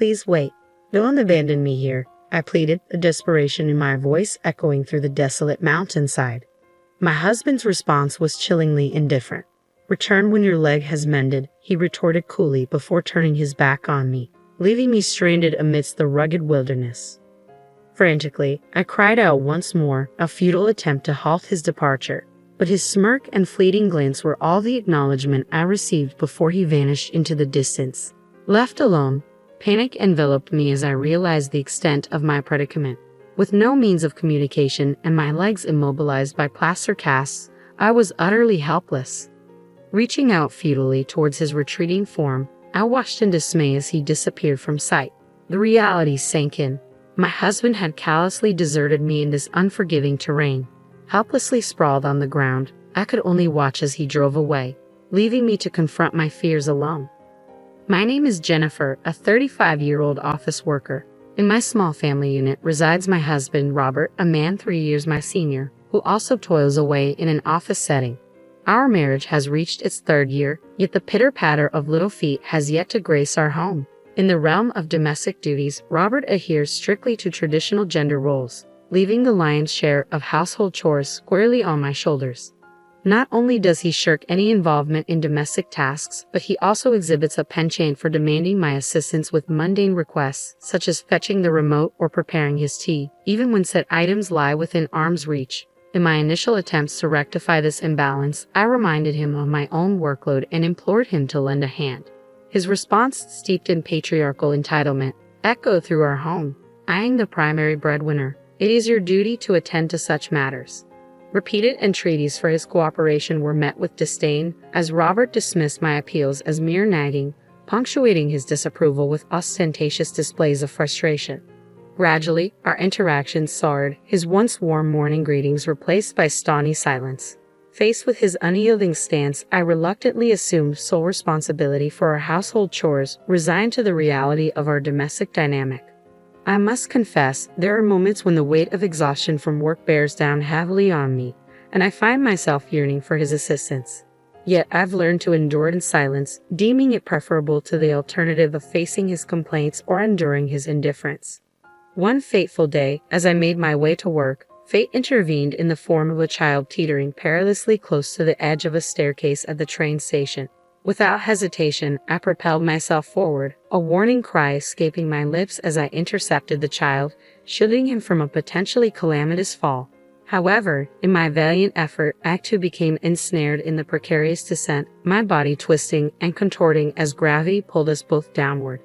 Please wait. Don't abandon me here, I pleaded, the desperation in my voice echoing through the desolate mountainside. My husband's response was chillingly indifferent. Return when your leg has mended, he retorted coolly before turning his back on me, leaving me stranded amidst the rugged wilderness. Frantically, I cried out once more, a futile attempt to halt his departure, but his smirk and fleeting glance were all the acknowledgement I received before he vanished into the distance. Left alone, panic enveloped me as I realized the extent of my predicament. With no means of communication and my legs immobilized by plaster casts, I was utterly helpless. Reaching out futilely towards his retreating form, I watched in dismay as he disappeared from sight. The reality sank in. My husband had callously deserted me in this unforgiving terrain. Helplessly sprawled on the ground, I could only watch as he drove away, leaving me to confront my fears alone. My name is Jennifer, a 35-year-old office worker. In my small family unit resides my husband, Robert, a man 3 years my senior, who also toils away in an office setting. Our marriage has reached its 3rd year, yet the pitter-patter of little feet has yet to grace our home. In the realm of domestic duties, Robert adheres strictly to traditional gender roles, leaving the lion's share of household chores squarely on my shoulders. Not only does he shirk any involvement in domestic tasks, but he also exhibits a penchant for demanding my assistance with mundane requests, such as fetching the remote or preparing his tea, even when said items lie within arm's reach. In my initial attempts to rectify this imbalance, I reminded him of my own workload and implored him to lend a hand. His response, steeped in patriarchal entitlement, echoed through our home. I am the primary breadwinner. It is your duty to attend to such matters. Repeated entreaties for his cooperation were met with disdain, as Robert dismissed my appeals as mere nagging, punctuating his disapproval with ostentatious displays of frustration. Gradually, our interactions soured, his once warm morning greetings replaced by stony silence. Faced with his unyielding stance, I reluctantly assumed sole responsibility for our household chores, resigned to the reality of our domestic dynamic. I must confess, there are moments when the weight of exhaustion from work bears down heavily on me, and I find myself yearning for his assistance. Yet I've learned to endure it in silence, deeming it preferable to the alternative of facing his complaints or enduring his indifference. One fateful day, as I made my way to work, fate intervened in the form of a child teetering perilously close to the edge of a staircase at the train station. Without hesitation, I propelled myself forward, a warning cry escaping my lips as I intercepted the child, shielding him from a potentially calamitous fall. However, in my valiant effort, I too became ensnared in the precarious descent, my body twisting and contorting as gravity pulled us both downward.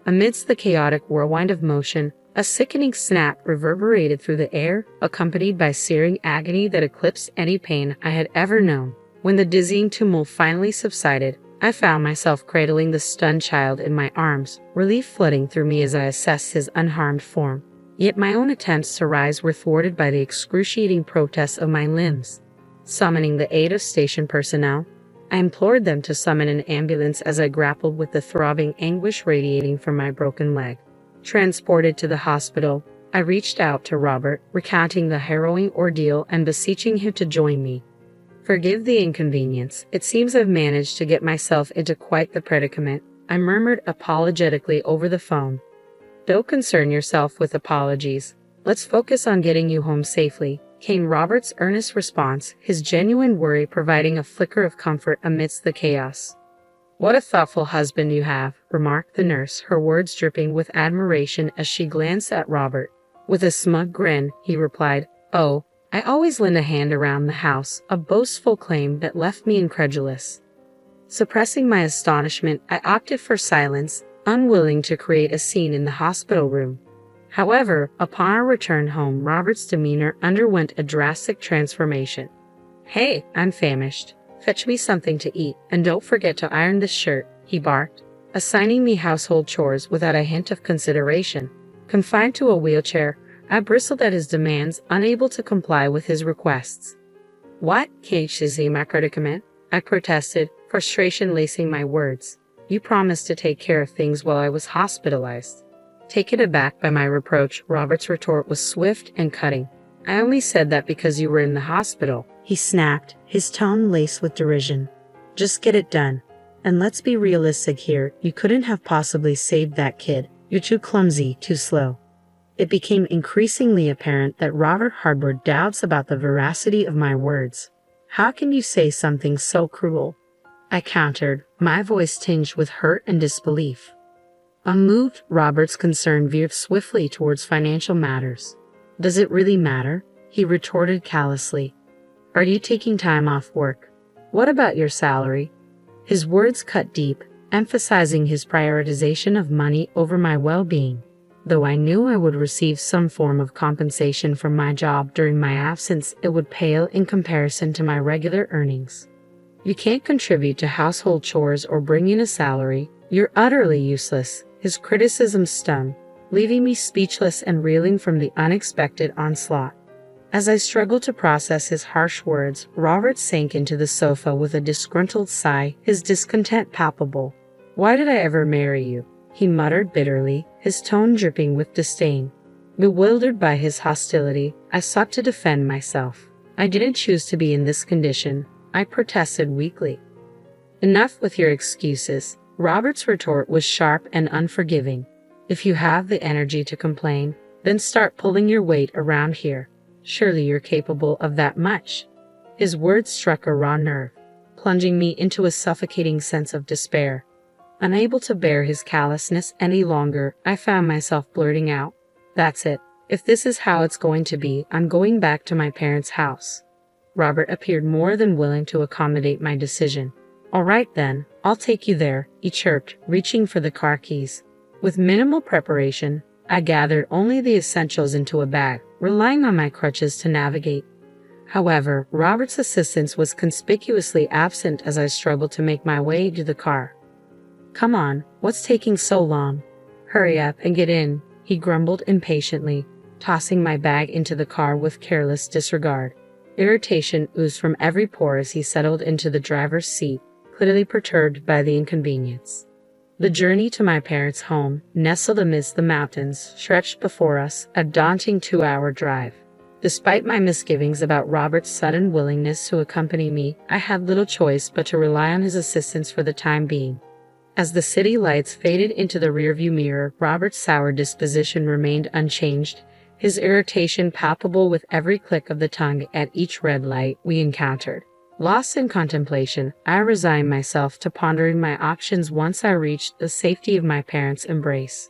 Amidst the chaotic whirlwind of motion, a sickening snap reverberated through the air, accompanied by searing agony that eclipsed any pain I had ever known. When the dizzying tumult finally subsided, I found myself cradling the stunned child in my arms, relief flooding through me as I assessed his unharmed form. Yet my own attempts to rise were thwarted by the excruciating protests of my limbs. Summoning the aid of station personnel, I implored them to summon an ambulance as I grappled with the throbbing anguish radiating from my broken leg. Transported to the hospital, I reached out to Robert, recounting the harrowing ordeal and beseeching him to join me. Forgive the inconvenience. It seems I've managed to get myself into quite the predicament, I murmured apologetically over the phone. Don't concern yourself with apologies. Let's focus on getting you home safely, came Robert's earnest response, his genuine worry providing a flicker of comfort amidst the chaos. What a thoughtful husband you have, remarked the nurse, her words dripping with admiration as she glanced at Robert. With a smug grin, he replied, "Oh, I always lend a hand around the house," a boastful claim that left me incredulous. Suppressing my astonishment, I opted for silence, unwilling to create a scene in the hospital room. However, upon our return home, Robert's demeanor underwent a drastic transformation. "Hey, I'm famished. Fetch me something to eat, and don't forget to iron this shirt," he barked, assigning me household chores without a hint of consideration. Confined to a wheelchair, I bristled at his demands, unable to comply with his requests. "What? Can't you see my predicament?" I protested, frustration lacing my words. "You promised to take care of things while I was hospitalized." Taken aback by my reproach, Robert's retort was swift and cutting. "I only said that because you were in the hospital," he snapped, his tone laced with derision. "Just get it done. And let's be realistic here, you couldn't have possibly saved that kid. You're too clumsy, too slow. It became increasingly apparent that Robert harbored doubts about the veracity of my words. How can you say something so cruel? I countered, my voice tinged with hurt and disbelief. Unmoved, Robert's concern veered swiftly towards financial matters. Does it really matter? He retorted callously. Are you taking time off work? What about your salary? His words cut deep, emphasizing his prioritization of money over my well-being. Though I knew I would receive some form of compensation from my job during my absence, it would pale in comparison to my regular earnings. You can't contribute to household chores or bring in a salary. You're utterly useless. His criticism stung, leaving me speechless and reeling from the unexpected onslaught. As I struggled to process his harsh words, Robert sank into the sofa with a disgruntled sigh, his discontent palpable. Why did I ever marry you? He muttered bitterly, his tone dripping with disdain. Bewildered by his hostility, I sought to defend myself. I didn't choose to be in this condition, I protested weakly. Enough with your excuses. Robert's retort was sharp and unforgiving. If you have the energy to complain, then start pulling your weight around here. Surely you're capable of that much. His words struck a raw nerve, plunging me into a suffocating sense of despair. Unable to bear his callousness any longer, I found myself blurting out, "That's it. If this is how it's going to be, I'm going back to my parents' house." Robert appeared more than willing to accommodate my decision. "All right then, I'll take you there," he chirped, reaching for the car keys. With minimal preparation, I gathered only the essentials into a bag, relying on my crutches to navigate. However, Robert's assistance was conspicuously absent as I struggled to make my way to the car. "Come on, what's taking so long? Hurry up and get in," he grumbled impatiently, tossing my bag into the car with careless disregard. Irritation oozed from every pore as he settled into the driver's seat, clearly perturbed by the inconvenience. The journey to my parents' home, nestled amidst the mountains, stretched before us, a daunting 2-hour drive. Despite my misgivings about Robert's sudden willingness to accompany me, I had little choice but to rely on his assistance for the time being. As the city lights faded into the rearview mirror, Robert's sour disposition remained unchanged, his irritation palpable with every click of the tongue at each red light we encountered. Lost in contemplation, I resigned myself to pondering my options once I reached the safety of my parents' embrace.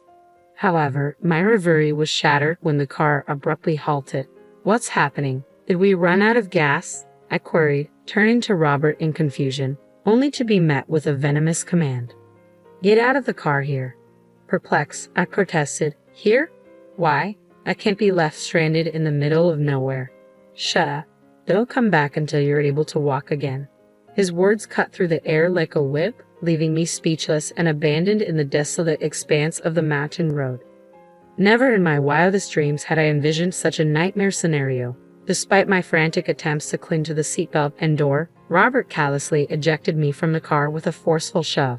However, my reverie was shattered when the car abruptly halted. "What's happening? Did we run out of gas?" I queried, turning to Robert in confusion, only to be met with a venomous command. "Get out of the car here." Perplexed, I protested. "Here? Why? I can't be left stranded in the middle of nowhere." "Shut up. Don't come back until you're able to walk again." His words cut through the air like a whip, leaving me speechless and abandoned in the desolate expanse of the mountain road. Never in my wildest dreams had I envisioned such a nightmare scenario. Despite my frantic attempts to cling to the seatbelt and door, Robert callously ejected me from the car with a forceful shove.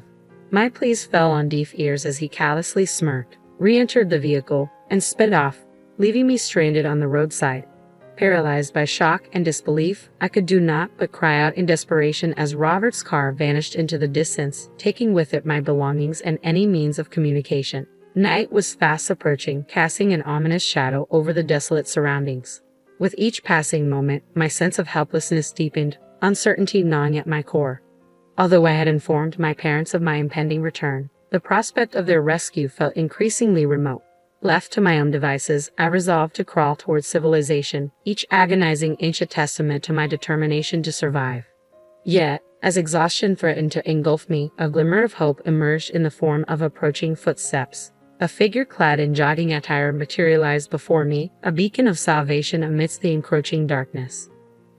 My pleas fell on deaf ears as he callously smirked, re-entered the vehicle, and sped off, leaving me stranded on the roadside. Paralyzed by shock and disbelief, I could do naught but cry out in desperation as Robert's car vanished into the distance, taking with it my belongings and any means of communication. Night was fast approaching, casting an ominous shadow over the desolate surroundings. With each passing moment, my sense of helplessness deepened, uncertainty gnawing at my core. Although I had informed my parents of my impending return, the prospect of their rescue felt increasingly remote. Left to my own devices, I resolved to crawl towards civilization, each agonizing inch a testament to my determination to survive. Yet, as exhaustion threatened to engulf me, a glimmer of hope emerged in the form of approaching footsteps. A figure clad in jogging attire materialized before me, a beacon of salvation amidst the encroaching darkness.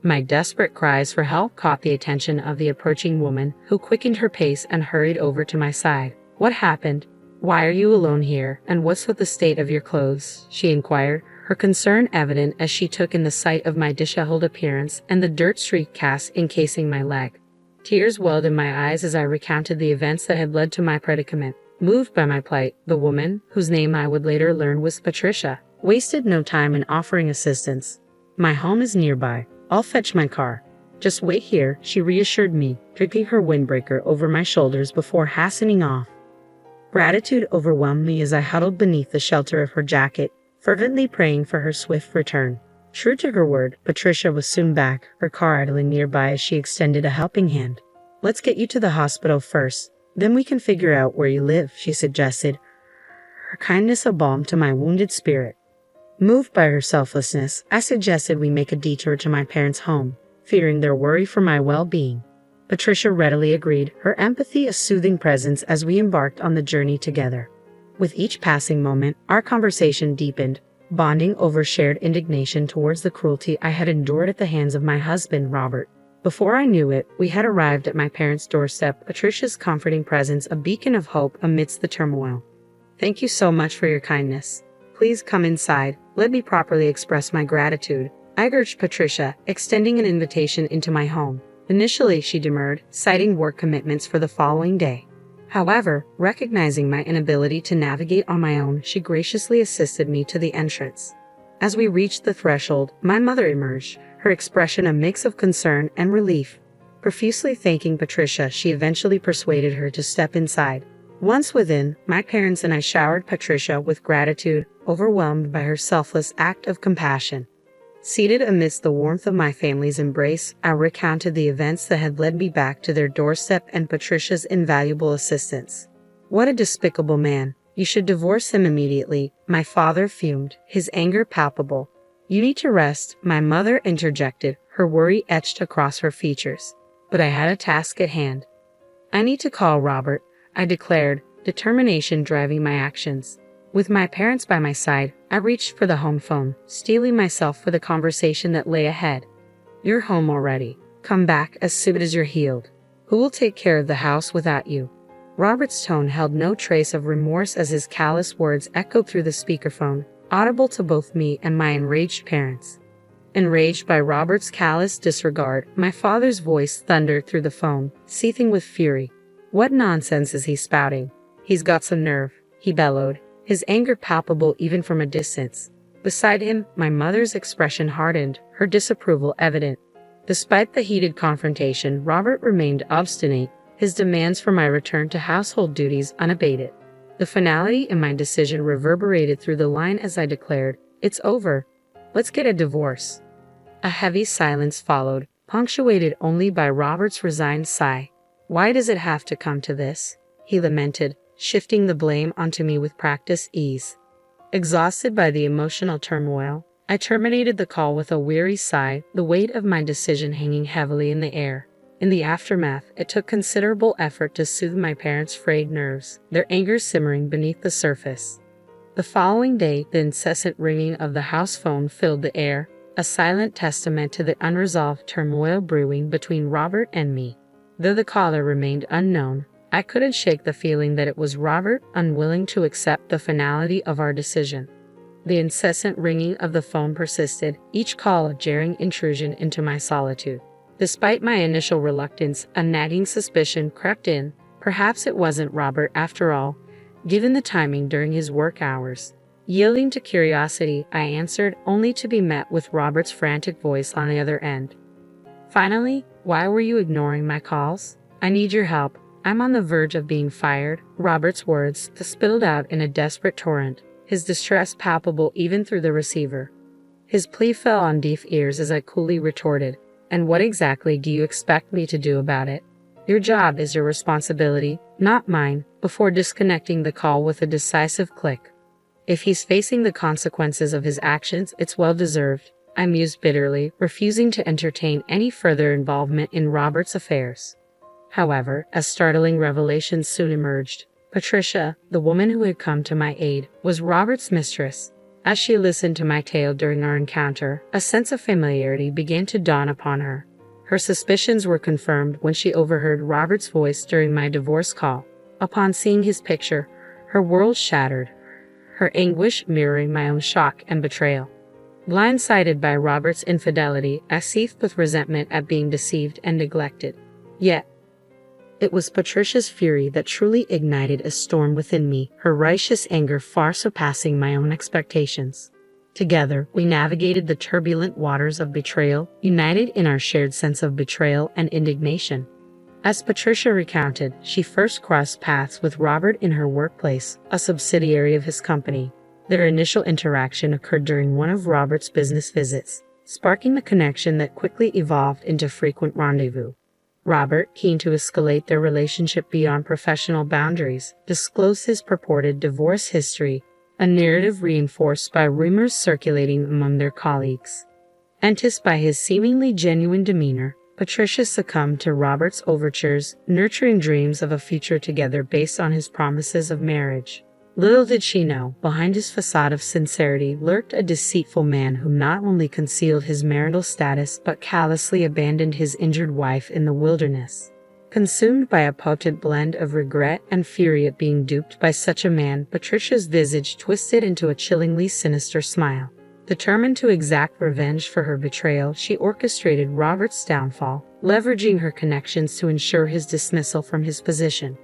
My desperate cries for help caught the attention of the approaching woman, who quickened her pace and hurried over to my side. "What happened? Why are you alone here, and what's with the state of your clothes?" she inquired, her concern evident as she took in the sight of my disheveled appearance and the dirt streak cast encasing my leg. Tears welled in my eyes as I recounted the events that had led to my predicament. Moved by my plight, the woman, whose name I would later learn was Patricia, wasted no time in offering assistance. "My home is nearby. I'll fetch my car. Just wait here," she reassured me, draping her windbreaker over my shoulders before hastening off. Gratitude overwhelmed me as I huddled beneath the shelter of her jacket, fervently praying for her swift return. True to her word, Patricia was soon back, her car idling nearby as she extended a helping hand. "Let's get you to the hospital first, then we can figure out where you live," she suggested, her kindness a balm to my wounded spirit. Moved by her selflessness, I suggested we make a detour to my parents' home, fearing their worry for my well-being. Patricia readily agreed, her empathy a soothing presence as we embarked on the journey together. With each passing moment, our conversation deepened, bonding over shared indignation towards the cruelty I had endured at the hands of my husband, Robert. Before I knew it, we had arrived at my parents' doorstep, Patricia's comforting presence a beacon of hope amidst the turmoil. "Thank you so much for your kindness. Please come inside. Let me properly express my gratitude," I urged Patricia, extending an invitation into my home. Initially, she demurred, citing work commitments for the following day. However, recognizing my inability to navigate on my own, she graciously assisted me to the entrance. As we reached the threshold, my mother emerged, her expression a mix of concern and relief. Profusely thanking Patricia, she eventually persuaded her to step inside. Once within, my parents and I showered Patricia with gratitude, overwhelmed by her selfless act of compassion. Seated amidst the warmth of my family's embrace, I recounted the events that had led me back to their doorstep and Patricia's invaluable assistance. "What a despicable man. You should divorce him immediately," my father fumed, his anger palpable. "You need to rest," my mother interjected, her worry etched across her features. But I had a task at hand. "I need to call Robert," I declared, determination driving my actions. With my parents by my side, I reached for the home phone, steeling myself for the conversation that lay ahead. "You're home already. Come back as soon as you're healed. Who will take care of the house without you?" Robert's tone held no trace of remorse as his callous words echoed through the speakerphone, audible to both me and my enraged parents. Enraged by Robert's callous disregard, my father's voice thundered through the phone, seething with fury. "What nonsense is he spouting? He's got some nerve," he bellowed, his anger palpable even from a distance. Beside him, my mother's expression hardened, her disapproval evident. Despite the heated confrontation, Robert remained obstinate, his demands for my return to household duties unabated. The finality in my decision reverberated through the line as I declared, "It's over. Let's get a divorce." A heavy silence followed, punctuated only by Robert's resigned sigh. "Why does it have to come to this?" he lamented, shifting the blame onto me with practiced ease. Exhausted by the emotional turmoil, I terminated the call with a weary sigh, the weight of my decision hanging heavily in the air. In the aftermath, it took considerable effort to soothe my parents' frayed nerves, their anger simmering beneath the surface. The following day, the incessant ringing of the house phone filled the air, a silent testament to the unresolved turmoil brewing between Robert and me. Though the caller remained unknown, I couldn't shake the feeling that it was Robert, unwilling to accept the finality of our decision. The incessant ringing of the phone persisted, each call a jarring intrusion into my solitude. Despite my initial reluctance, a nagging suspicion crept in. Perhaps it wasn't Robert after all, given the timing during his work hours. Yielding to curiosity, I answered, only to be met with Robert's frantic voice on the other end. "Finally, why were you ignoring my calls? I need your help. I'm on the verge of being fired." Robert's words spilled out in a desperate torrent, his distress palpable even through the receiver. His plea fell on deaf ears as I coolly retorted, "And what exactly do you expect me to do about it? Your job is your responsibility, not mine," before disconnecting the call with a decisive click. "If he's facing the consequences of his actions, it's well deserved," I mused bitterly, refusing to entertain any further involvement in Robert's affairs. However, a startling revelation soon emerged. Patricia, the woman who had come to my aid, was Robert's mistress. As she listened to my tale during our encounter, a sense of familiarity began to dawn upon her. Her suspicions were confirmed when she overheard Robert's voice during my divorce call. Upon seeing his picture, her world shattered, her anguish mirroring my own shock and betrayal. Blindsided by Robert's infidelity, I seethed with resentment at being deceived and neglected. Yet, it was Patricia's fury that truly ignited a storm within me, her righteous anger far surpassing my own expectations. Together, we navigated the turbulent waters of betrayal, united in our shared sense of betrayal and indignation. As Patricia recounted, she first crossed paths with Robert in her workplace, a subsidiary of his company. Their initial interaction occurred during one of Robert's business visits, sparking a connection that quickly evolved into frequent rendezvous. Robert, keen to escalate their relationship beyond professional boundaries, disclosed his purported divorce history, a narrative reinforced by rumors circulating among their colleagues. Enticed by his seemingly genuine demeanor, Patricia succumbed to Robert's overtures, nurturing dreams of a future together based on his promises of marriage. Little did she know, behind his facade of sincerity lurked a deceitful man who not only concealed his marital status but callously abandoned his injured wife in the wilderness. Consumed by a potent blend of regret and fury at being duped by such a man, Patricia's visage twisted into a chillingly sinister smile. Determined to exact revenge for her betrayal, she orchestrated Robert's downfall, leveraging her connections to ensure his dismissal from his position.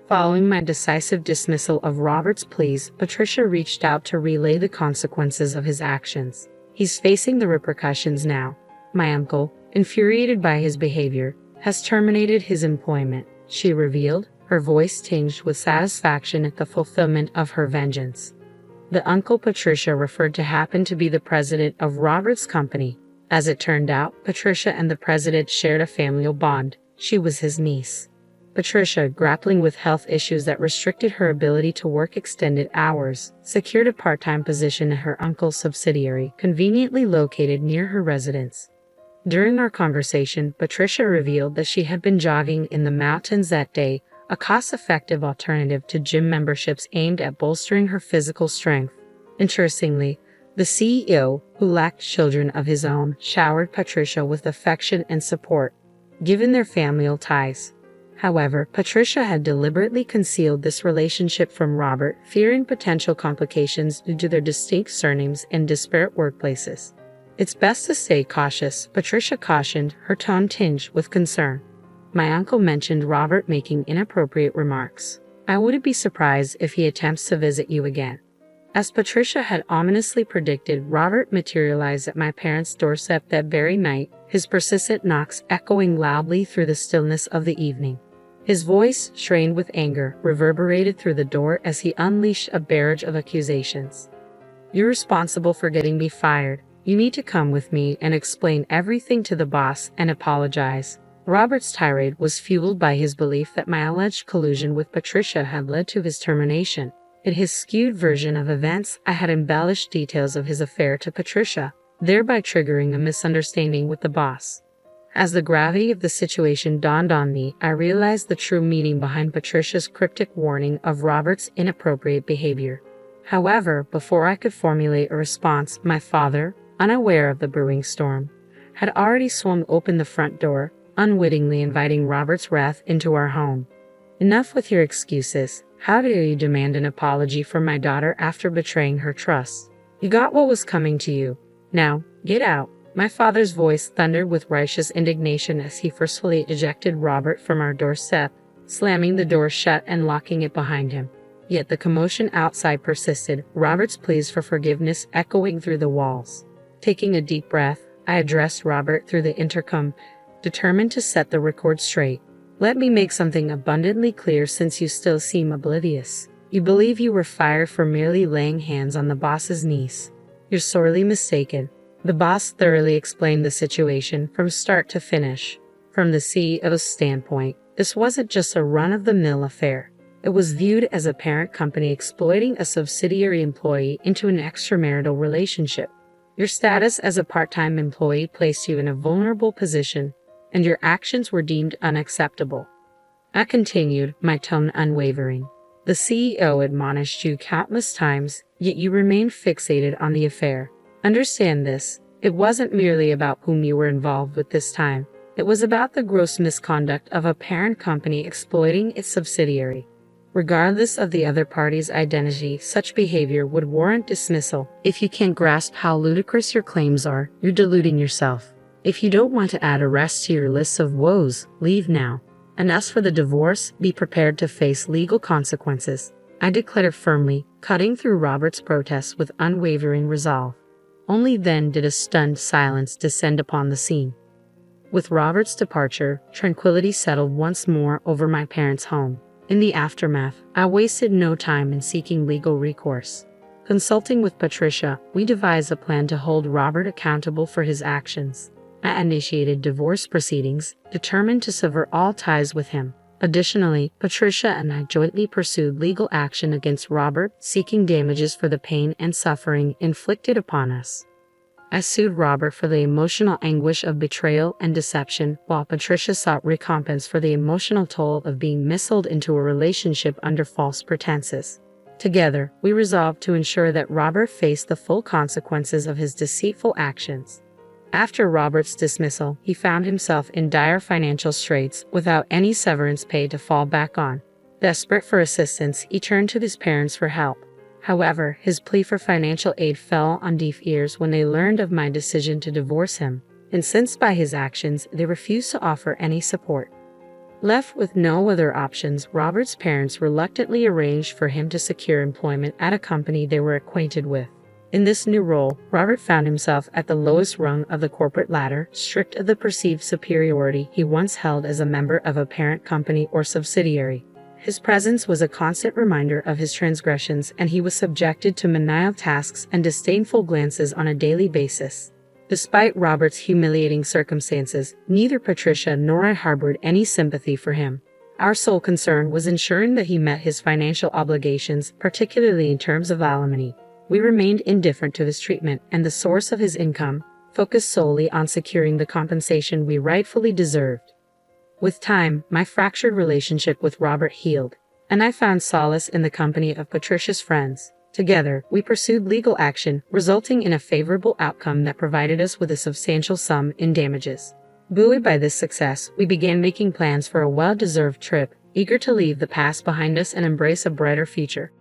Following my decisive dismissal of Robert's pleas, Patricia reached out to relay the consequences of his actions. He's facing the repercussions now. My uncle, infuriated by his behavior, has terminated his employment, she revealed, her voice tinged with satisfaction at the fulfillment of her vengeance. The uncle Patricia referred to happened to be the president of Robert's company. As it turned out, Patricia and the president shared a familial bond. She was his niece. Patricia, grappling with health issues that restricted her ability to work extended hours, secured a part-time position at her uncle's subsidiary, conveniently located near her residence. During our conversation, Patricia revealed that she had been jogging in the mountains that day, a cost-effective alternative to gym memberships aimed at bolstering her physical strength. Interestingly, the CEO, who lacked children of his own, showered Patricia with affection and support, given their familial ties. However, Patricia had deliberately concealed this relationship from Robert, fearing potential complications due to their distinct surnames and disparate workplaces. "It's best to stay cautious," Patricia cautioned, her tone tinged with concern. "My uncle mentioned Robert making inappropriate remarks. I wouldn't be surprised if he attempts to visit you again." As Patricia had ominously predicted, Robert materialized at my parents' doorstep that very night, his persistent knocks echoing loudly through the stillness of the evening. His voice, strained with anger, reverberated through the door as he unleashed a barrage of accusations. "You're responsible for getting me fired. You need to come with me and explain everything to the boss and apologize." Robert's tirade was fueled by his belief that my alleged collusion with Patricia had led to his termination. In his skewed version of events, I had embellished details of his affair to Patricia, thereby triggering a misunderstanding with the boss. As the gravity of the situation dawned on me, I realized the true meaning behind Patricia's cryptic warning of Robert's inappropriate behavior. However, before I could formulate a response, my father, unaware of the brewing storm, had already swung open the front door, unwittingly inviting Robert's wrath into our home. "Enough with your excuses. How dare you demand an apology from my daughter after betraying her trust? You got what was coming to you. Now, get out." My father's voice thundered with righteous indignation as he forcefully ejected Robert from our doorstep, slamming the door shut and locking it behind him. Yet the commotion outside persisted, Robert's pleas for forgiveness echoing through the walls. Taking a deep breath, I addressed Robert through the intercom, determined to set the record straight. "Let me make something abundantly clear since you still seem oblivious. You believe you were fired for merely laying hands on the boss's niece. You're sorely mistaken." The boss thoroughly explained the situation from start to finish. From the CEO's standpoint, this wasn't just a run-of-the-mill affair. It was viewed as a parent company exploiting a subsidiary employee into an extramarital relationship. Your status as a part-time employee placed you in a vulnerable position, and your actions were deemed unacceptable. I continued, my tone unwavering. The CEO admonished you countless times, yet you remained fixated on the affair. Understand this, it wasn't merely about whom you were involved with this time. It was about the gross misconduct of a parent company exploiting its subsidiary. Regardless of the other party's identity, such behavior would warrant dismissal. If you can't grasp how ludicrous your claims are, you're deluding yourself. If you don't want to add arrest to your list of woes, leave now. And as for the divorce, be prepared to face legal consequences, I declared firmly, cutting through Robert's protests with unwavering resolve. Only then did a stunned silence descend upon the scene. With Robert's departure, tranquility settled once more over my parents' home. In the aftermath, I wasted no time in seeking legal recourse. Consulting with Patricia, we devised a plan to hold Robert accountable for his actions. I initiated divorce proceedings, determined to sever all ties with him. Additionally, Patricia and I jointly pursued legal action against Robert, seeking damages for the pain and suffering inflicted upon us. I sued Robert for the emotional anguish of betrayal and deception, while Patricia sought recompense for the emotional toll of being misled into a relationship under false pretenses. Together, we resolved to ensure that Robert faced the full consequences of his deceitful actions. After Robert's dismissal, he found himself in dire financial straits without any severance pay to fall back on. Desperate for assistance, he turned to his parents for help. However, his plea for financial aid fell on deaf ears when they learned of my decision to divorce him. Incensed by his actions, they refused to offer any support. Left with no other options, Robert's parents reluctantly arranged for him to secure employment at a company they were acquainted with. In this new role, Robert found himself at the lowest rung of the corporate ladder, stripped of the perceived superiority he once held as a member of a parent company or subsidiary. His presence was a constant reminder of his transgressions, and he was subjected to menial tasks and disdainful glances on a daily basis. Despite Robert's humiliating circumstances, neither Patricia nor I harbored any sympathy for him. Our sole concern was ensuring that he met his financial obligations, particularly in terms of alimony. We remained indifferent to his treatment and the source of his income, focused solely on securing the compensation we rightfully deserved. With time, my fractured relationship with Robert healed, and I found solace in the company of Patricia's friends. Together, we pursued legal action, resulting in a favorable outcome that provided us with a substantial sum in damages. Buoyed by this success, we began making plans for a well-deserved trip, eager to leave the past behind us and embrace a brighter future.